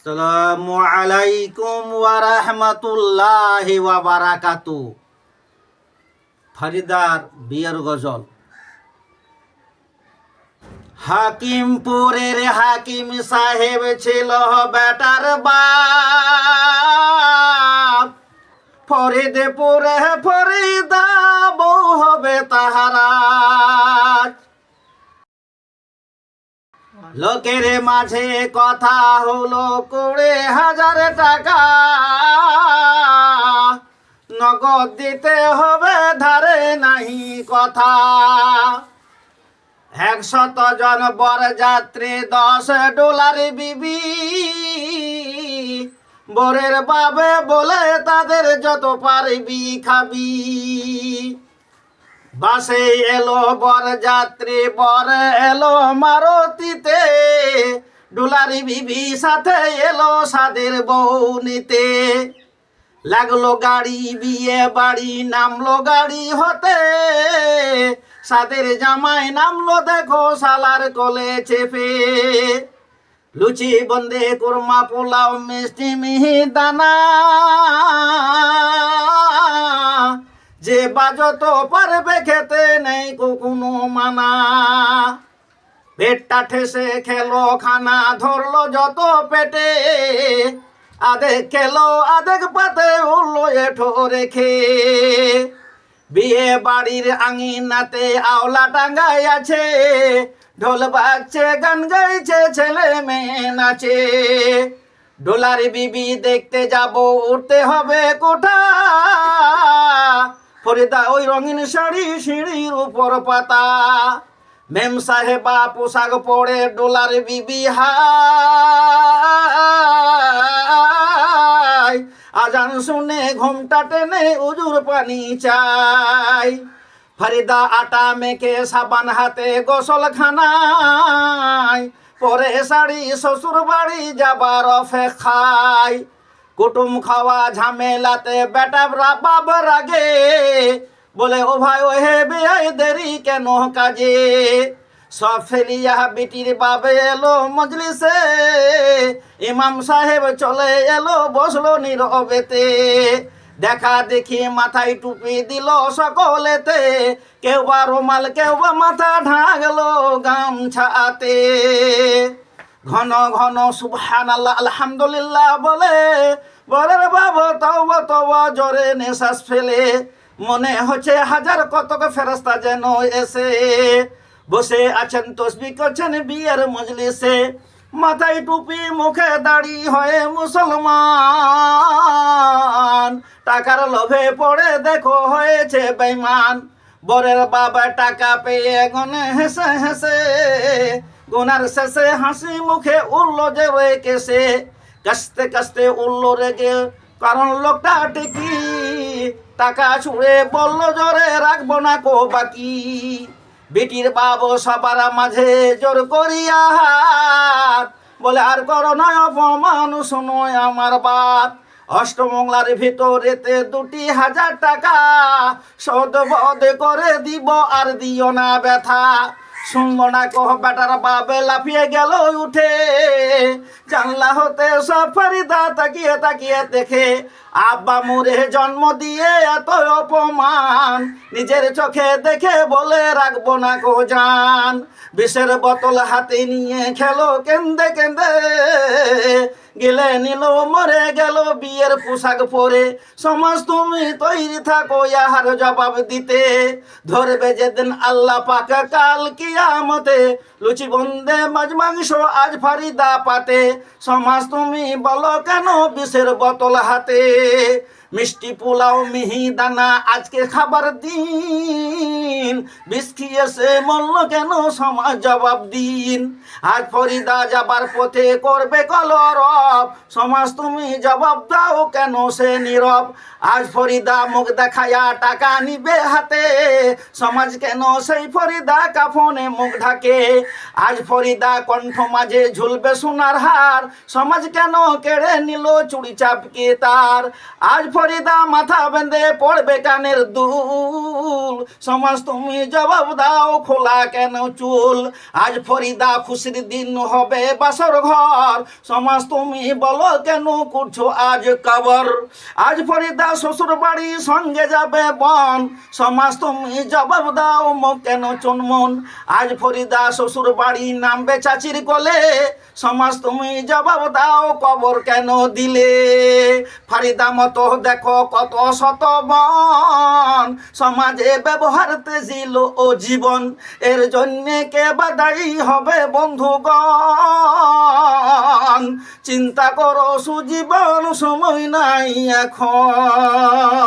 আসসালামু আলাইকুম ওয়া রাহমাতুল্লাহি ওয়া বারাকাতুহু। ফরিদার বিয়ের গজল। হাকিমপুরের হাকিম সাহেব ছিল বেটার বাপ, ফরিদপুরে ফরিদা বউ হবে তাহারা। লোকের মাঝে কথা হলো 20,000 টাকা, নগদ দিতে হবে ধারে নাহি কথা। 100 জন বরযাত্রী $10 বিবি, বরের বাবে বলে তাদের যত পারবি খাবি। বাসে এলো বরযাত্রী, বর এলো মারতিতে, ডুলারি বিবি সাথে এলো সাদের বউ নিতে। লাগলো গাড়ি বিয়ে বাড়ি, নামলো গাড়ি হতে, সাদের জামাই নামলো দেখো শালার কোলে চেপে। লুচি বন্দে কুরমা পোলাও মিষ্টি মিহি দানা, যে বাজত পারবে খেতে নেই কোনো মানা। পেটটা ঠেসে খেলো খানা, ধরলো যত পেটে, আধেক খেলো আধেক পাতে উঠলো এঠো রেখে। বিয়ে বাড়ির আঙিনাতে আওলা টাঙ্গাই আছে, ঢোল বাজছে গান গাইছে ছেলে মেয়ে নাচে। ডোলারি বিবি দেখতে যাব, উঠতে হবে কোঠা, ফরিদা ওই রঙিন শাড়ি সিঁড়ির উপর পাতা। মেম সাহেবা পোশাক পরে ডোলার বিবি হাই, আজান শুনে ঘুমটা টেনে উজুর পানি চাই। ফরিদা আটা মেখে সাবান হাতে গোসল খানায়, পরে শাড়ি শ্বশুর বাড়ি যাবার অপেক্ষায়। কুটুম খাওয়া ঝামেলাতে বেটা বাপ রাগে, বলে ও ভাই ও হে বেআই দেরি কেন কাজে। সব ফেলিয়া বিটির বাবে এলো মজলিসে, ইমাম সাহেব চলে এলো বসলো নীরবেতে। দেখা দেখি মাথায় টুপি দিল সকলেতে, কেউ বা রুমাল কেউ বা মাথা ঢাকলো গামছাতে। ঘন ঘন সুবহানাল্লাহ আলহামদুলিল্লাহ বলে, বরের বাবা তওবা তওবা জোরে নিঃশ্বাস ফেলে। মনে হচ্ছে হাজার কতক ফেরেশতা যেন এসে বসে আছেন, তসবিহ করছেন বিয়ের মজলিসে। মাথায় টুপি মুখে দাড়ি হয়ে মুসলমান, টাকার লোভে পড়ে দেখো হয়েছে বেঈমান। বরের বাবা টাকা পেয়ে গনে হেসে হেসে, গুনার শেষে হাসি মুখে উঠলো যে কেসে। কাস্তে কাস্তে উঠলো রেগে, কারণ লোকটা টেকি, টাকা ছুঁড়ে বললো জোরে রাখবো না কো বাকি। বেটির বাবু সবার মাঝে জোর করিয়া হাত, বলে আর করো নয় অপমান, শোনো আমার বাত। অষ্টমঙ্গলার ভিতরেতে 2,000 টাকা, শোধ বধ করে দিব আর দিও না ব্যথা। শুনবো না কহ বেটার বাবে লাফিয়ে গেল উঠে, জানলা হতে সব ফরিদা তাকিয়ে তাকিয়ে দেখে। আব্বা মুরে জন্ম দিয়ে এত অপমান, নিজের চোখে দেখে বলে রাখবো না কো জান। বিষের বোতল হাতে নিয়ে খেলো কেন্দে কেন্দে, গেলে নিল মরে গেল বিয়ের পোশাক পরে। সমাজ তুমি তৈরি থাকো ইহার জবাব দিতে, ধরবে যেদিন আল্লাহ পাক কাল কিয়ামতে। লুচি বন্দে মাছ মাংস আজ ফরিদা পাতে, সমাজ তুমি বলো কেন বিষের বোতল হাতে। মিষ্টি পোলাও মিহি দানা আজকে খাবার দিন, বিষ খেয়েছে মরল কেন সমাজ জবাব দিন। আজ ফরিদা যাবার পথে করবে কলরব, সমাজ তুমি জবাব দাও কেন সে নীরব। আজ ফরিদা মুখ দেখায়া টাকা নিবে হাতে, সমাজ কেন সেই ফরিদা কাফনে মুখ ঢাকে। আজ ফরিদা কণ্ঠ মাঝে ঝুলবে সোনার হার, সমাজ কেন কেড়ে নিল চুড়ি চাপকে তার। আজ ফরিদা মাথা বেঁধে পড়বে কানের দুল, সমাজ তুমি তুমি জবাব দাও খোলা কেন চুল? আজ ফরিদা খুশির দিন হবে বাসর ঘর, সমাজ তুমি বলো কেন করছো আজ কবর? আজ ফরিদা শ্বশুর বাড়ি সঙ্গে যাবে বন, সমাজ তুমি জবাব দাও কেন চুনমুন? আজ ফরিদা শ্বশুর বাড়ি নামবে চাচির কোলে, সমাজ তুমি জবাব দাও কবর কেন দিলে? ফারিদা মতো দেখো কত শত বন, সমাজে ব্যবহারতে ছিল ও জীবন, এর জন্যে কে বাদাই হবে বন্ধুগণ? চিন্তা করো সুজীবন, সময় নাই এখন।